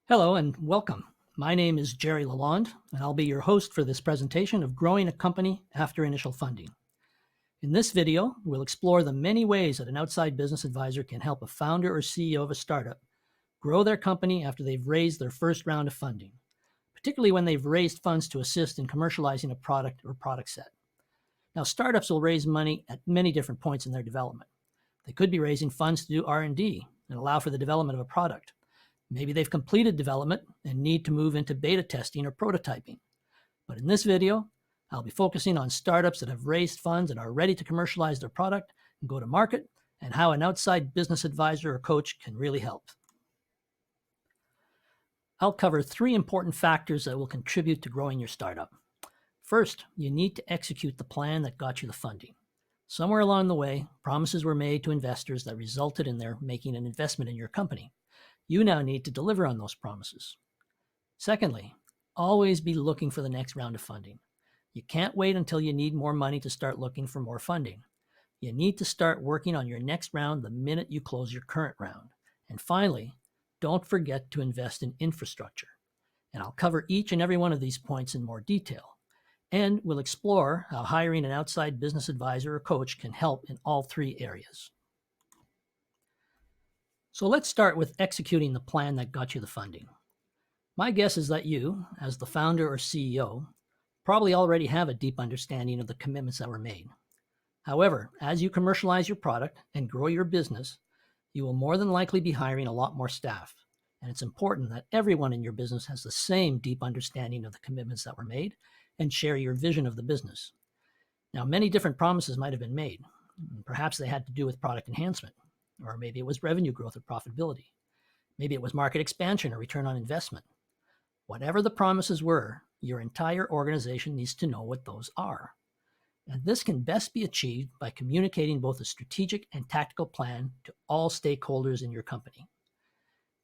Hello and welcome. My name is Jerry Lalonde, and I'll be your host for this presentation of growing a company after initial funding. In this video, we'll explore the many ways that an outside business advisor can help a founder or CEO of a startup grow their company after they've raised their first round of funding, particularly when they've raised funds to assist in commercializing a product or product set. Now, startups will raise money at many different points in their development. They could be raising funds to do R&D and allow for the development of a product. Maybe they've completed development and need to move into beta testing or prototyping. But in this video, I'll be focusing on startups that have raised funds and are ready to commercialize their product and go to market, and how an outside business advisor or coach can really help. I'll cover 3 important factors that will contribute to growing your startup. First, you need to execute the plan that got you the funding. Somewhere along the way, promises were made to investors that resulted in their making an investment in your company. You now need to deliver on those promises. Secondly, always be looking for the next round of funding. You can't wait until you need more money to start looking for more funding. You need to start working on your next round the minute you close your current round. And finally, don't forget to invest in infrastructure. And I'll cover each and every one of these points in more detail. And we'll explore how hiring an outside business advisor or coach can help in all 3 areas. So let's start with executing the plan that got you the funding. My guess is that you, as the founder or CEO, probably already have a deep understanding of the commitments that were made. However, as you commercialize your product and grow your business, you will more than likely be hiring a lot more staff. And it's important that everyone in your business has the same deep understanding of the commitments that were made and share your vision of the business. Now, many different promises might have been made. Perhaps they had to do with product enhancement, or maybe it was revenue growth or profitability. Maybe it was market expansion or return on investment. Whatever the promises were, your entire organization needs to know what those are. And this can best be achieved by communicating both a strategic and tactical plan to all stakeholders in your company.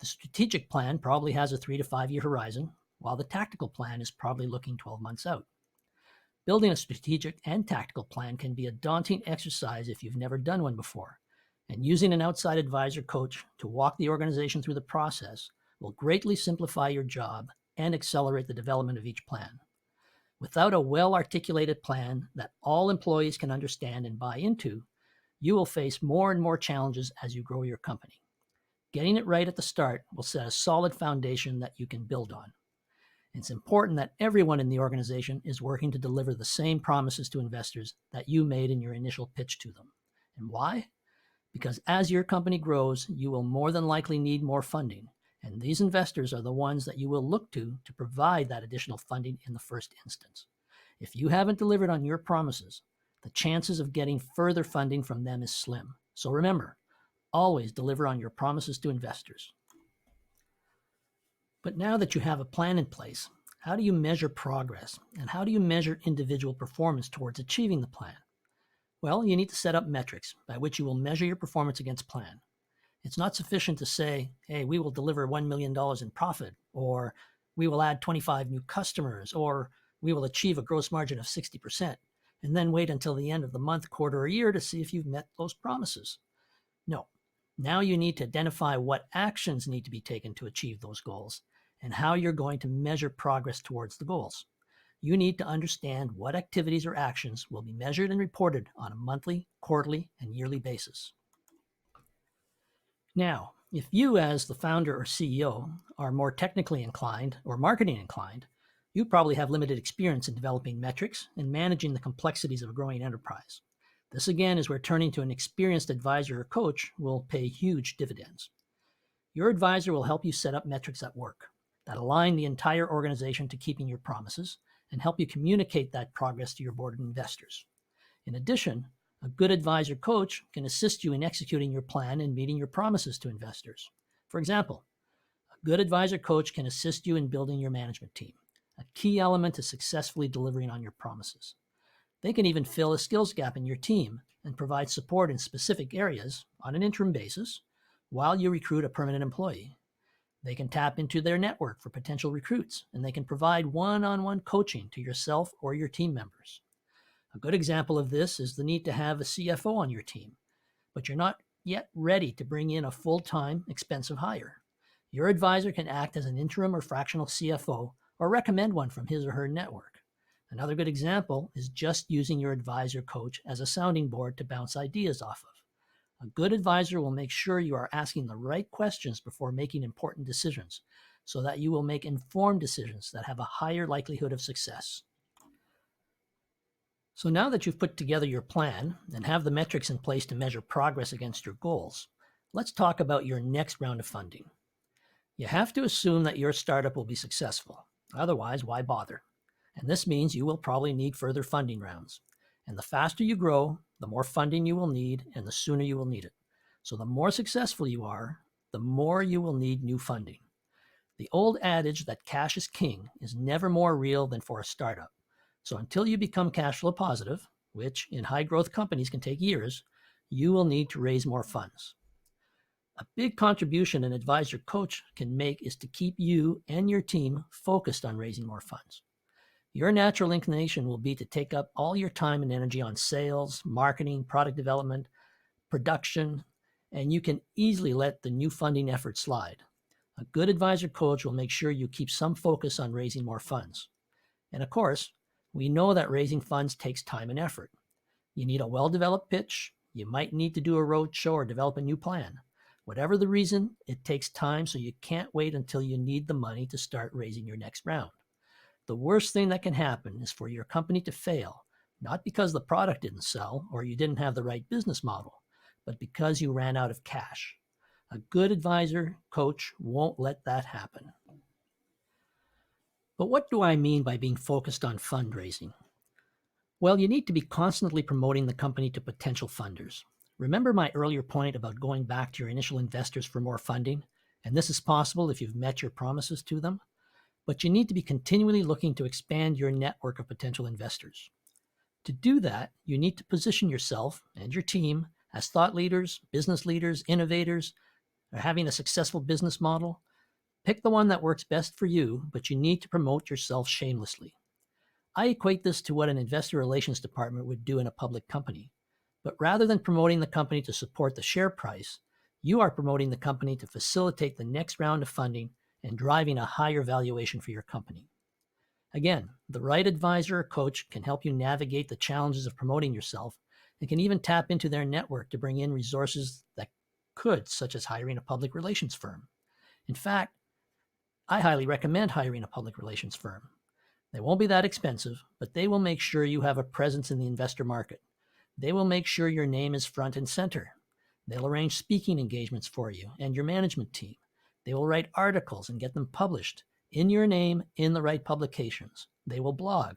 The strategic plan probably has a 3 to 5 year horizon, while the tactical plan is probably looking 12 months out. Building a strategic and tactical plan can be a daunting exercise if you've never done one before. And using an outside advisor coach to walk the organization through the process will greatly simplify your job and accelerate the development of each plan. Without a well-articulated plan that all employees can understand and buy into, you will face more and more challenges as you grow your company. Getting it right at the start will set a solid foundation that you can build on. It's important that everyone in the organization is working to deliver the same promises to investors that you made in your initial pitch to them. And why? Because as your company grows, you will more than likely need more funding, and these investors are the ones that you will look to provide that additional funding in the first instance. If you haven't delivered on your promises, the chances of getting further funding from them is slim. So remember, always deliver on your promises to investors. But now that you have a plan in place, how do you measure progress, and how do you measure individual performance towards achieving the plan? Well, you need to set up metrics by which you will measure your performance against plan. It's not sufficient to say, hey, we will deliver $1 million in profit, or we will add 25 new customers, or we will achieve a gross margin of 60%, and then wait until the end of the month, quarter, or year to see if you've met those promises. No. Now you need to identify what actions need to be taken to achieve those goals and how you're going to measure progress towards the goals. You need to understand what activities or actions will be measured and reported on a monthly, quarterly, and yearly basis. Now, if you as the founder or CEO are more technically inclined or marketing inclined, you probably have limited experience in developing metrics and managing the complexities of a growing enterprise. This again is where turning to an experienced advisor or coach will pay huge dividends. Your advisor will help you set up metrics at work that align the entire organization to keeping your promises and help you communicate that progress to your board of investors. In addition, a good advisor coach can assist you in executing your plan and meeting your promises to investors. For example, a good advisor coach can assist you in building your management team, a key element to successfully delivering on your promises. They can even fill a skills gap in your team and provide support in specific areas on an interim basis while you recruit a permanent employee. They can tap into their network for potential recruits, and they can provide one-on-one coaching to yourself or your team members. A good example of this is the need to have a CFO on your team, but you're not yet ready to bring in a full-time, expensive hire. Your advisor can act as an interim or fractional CFO or recommend one from his or her network. Another good example is just using your advisor coach as a sounding board to bounce ideas off of. A good advisor will make sure you are asking the right questions before making important decisions so that you will make informed decisions that have a higher likelihood of success. So now that you've put together your plan and have the metrics in place to measure progress against your goals, let's talk about your next round of funding. You have to assume that your startup will be successful. Otherwise, why bother? And this means you will probably need further funding rounds. And the faster you grow, the more funding you will need and the sooner you will need it. So the more successful you are, the more you will need new funding. The old adage that cash is king is never more real than for a startup. So until you become cash flow positive, which in high growth companies can take years, you will need to raise more funds. A big contribution an advisor coach can make is to keep you and your team focused on raising more funds. Your natural inclination will be to take up all your time and energy on sales, marketing, product development, production, and you can easily let the new funding effort slide. A good advisor coach will make sure you keep some focus on raising more funds. And of course, we know that raising funds takes time and effort. You need a well-developed pitch. You might need to do a roadshow or develop a new plan. Whatever the reason, it takes time, so you can't wait until you need the money to start raising your next round. The worst thing that can happen is for your company to fail, not because the product didn't sell or you didn't have the right business model, but because you ran out of cash. A good advisor, coach won't let that happen. But what do I mean by being focused on fundraising? Well, you need to be constantly promoting the company to potential funders. Remember my earlier point about going back to your initial investors for more funding? And this is possible if you've met your promises to them. But you need to be continually looking to expand your network of potential investors. To do that, you need to position yourself and your team as thought leaders, business leaders, innovators, or having a successful business model. Pick the one that works best for you, but you need to promote yourself shamelessly. I equate this to what an investor relations department would do in a public company. But rather than promoting the company to support the share price, you are promoting the company to facilitate the next round of funding and driving a higher valuation for your company. Again, the right advisor or coach can help you navigate the challenges of promoting yourself and can even tap into their network to bring in resources that could, such as hiring a public relations firm. In fact, I highly recommend hiring a public relations firm. They won't be that expensive, but they will make sure you have a presence in the investor market. They will make sure your name is front and center. They'll arrange speaking engagements for you and your management team. They will write articles and get them published in your name in the right publications. They will blog.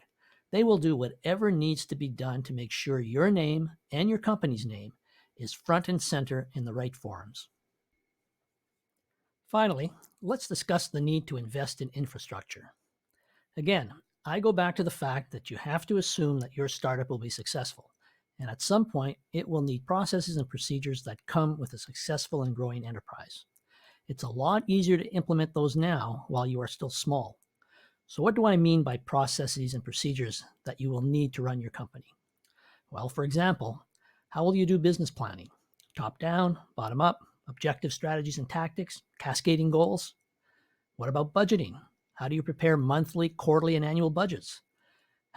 They will do whatever needs to be done to make sure your name and your company's name is front and center in the right forums. Finally, let's discuss the need to invest in infrastructure. Again, I go back to the fact that you have to assume that your startup will be successful, and at some point, it will need processes and procedures that come with a successful and growing enterprise. It's a lot easier to implement those now while you are still small. So what do I mean by processes and procedures that you will need to run your company? Well, for example, how will you do business planning? Top down, bottom up, objective strategies and tactics, cascading goals? What about budgeting? How do you prepare monthly, quarterly, and annual budgets?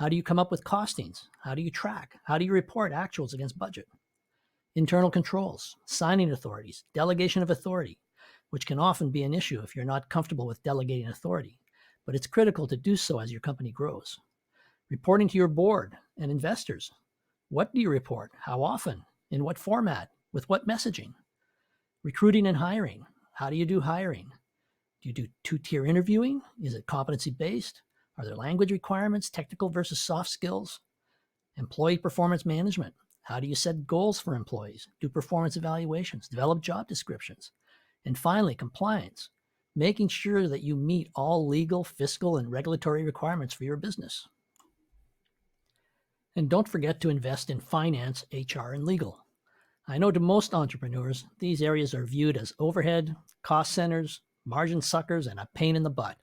How do you come up with costings? How do you track? How do you report actuals against budget? Internal controls, signing authorities, delegation of authority, which can often be an issue if you're not comfortable with delegating authority, but it's critical to do so as your company grows. Reporting to your board and investors. What do you report? How often? In what format? With what messaging? Recruiting and hiring. How do you do hiring? Do you do two-tier interviewing? Is it competency-based? Are there language requirements, technical versus soft skills? Employee performance management. How do you set goals for employees? Do performance evaluations, develop job descriptions. And finally, compliance, making sure that you meet all legal, fiscal, and regulatory requirements for your business. And don't forget to invest in finance, HR, and legal. I know to most entrepreneurs, these areas are viewed as overhead, cost centers, margin suckers, and a pain in the butt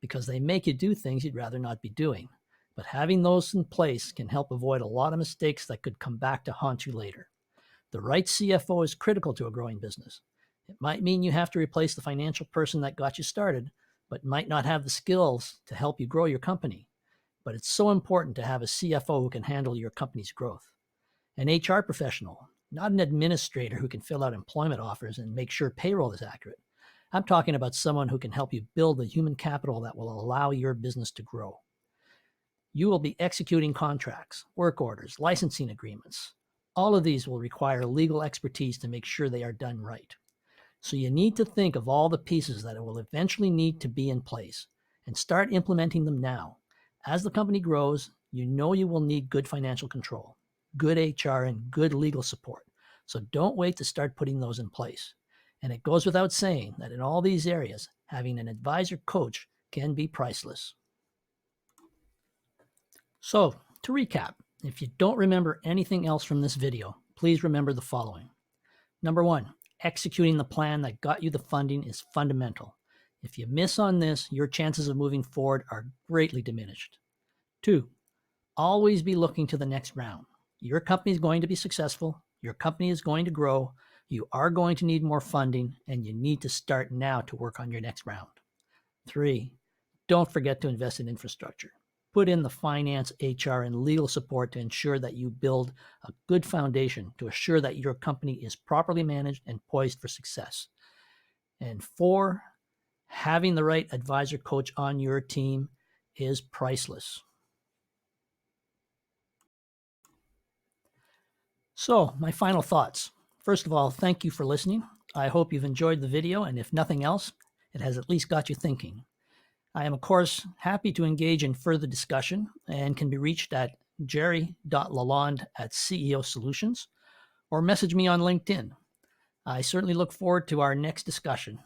because they make you do things you'd rather not be doing. But having those in place can help avoid a lot of mistakes that could come back to haunt you later. The right CFO is critical to a growing business. It might mean you have to replace the financial person that got you started, but might not have the skills to help you grow your company. But it's so important to have a CFO who can handle your company's growth. An HR professional, not an administrator who can fill out employment offers and make sure payroll is accurate. I'm talking about someone who can help you build the human capital that will allow your business to grow. You will be executing contracts, work orders, licensing agreements. All of these will require legal expertise to make sure they are done right. So you need to think of all the pieces that will eventually need to be in place and start implementing them now. As the company grows, you know you will need good financial control, good HR, and good legal support. So don't wait to start putting those in place. And it goes without saying that in all these areas, having an advisor coach can be priceless. So, to recap, if you don't remember anything else from this video, please remember the following. Number one, executing the plan that got you the funding is fundamental. If you miss on this, your chances of moving forward are greatly diminished. Two, always be looking to the next round. Your company is going to be successful. Your company is going to grow. You are going to need more funding, and you need to start now to work on your next round. Three, don't forget to invest in infrastructure. Put in the finance, HR, and legal support to ensure that you build a good foundation to assure that your company is properly managed and poised for success. And four, having the right advisor coach on your team is priceless. So, my final thoughts. First of all, thank you for listening. I hope you've enjoyed the video, and if nothing else, it has at least got you thinking. I am, of course, happy to engage in further discussion and can be reached at jerry.lalonde@CEO Solutions or message me on LinkedIn. I certainly look forward to our next discussion.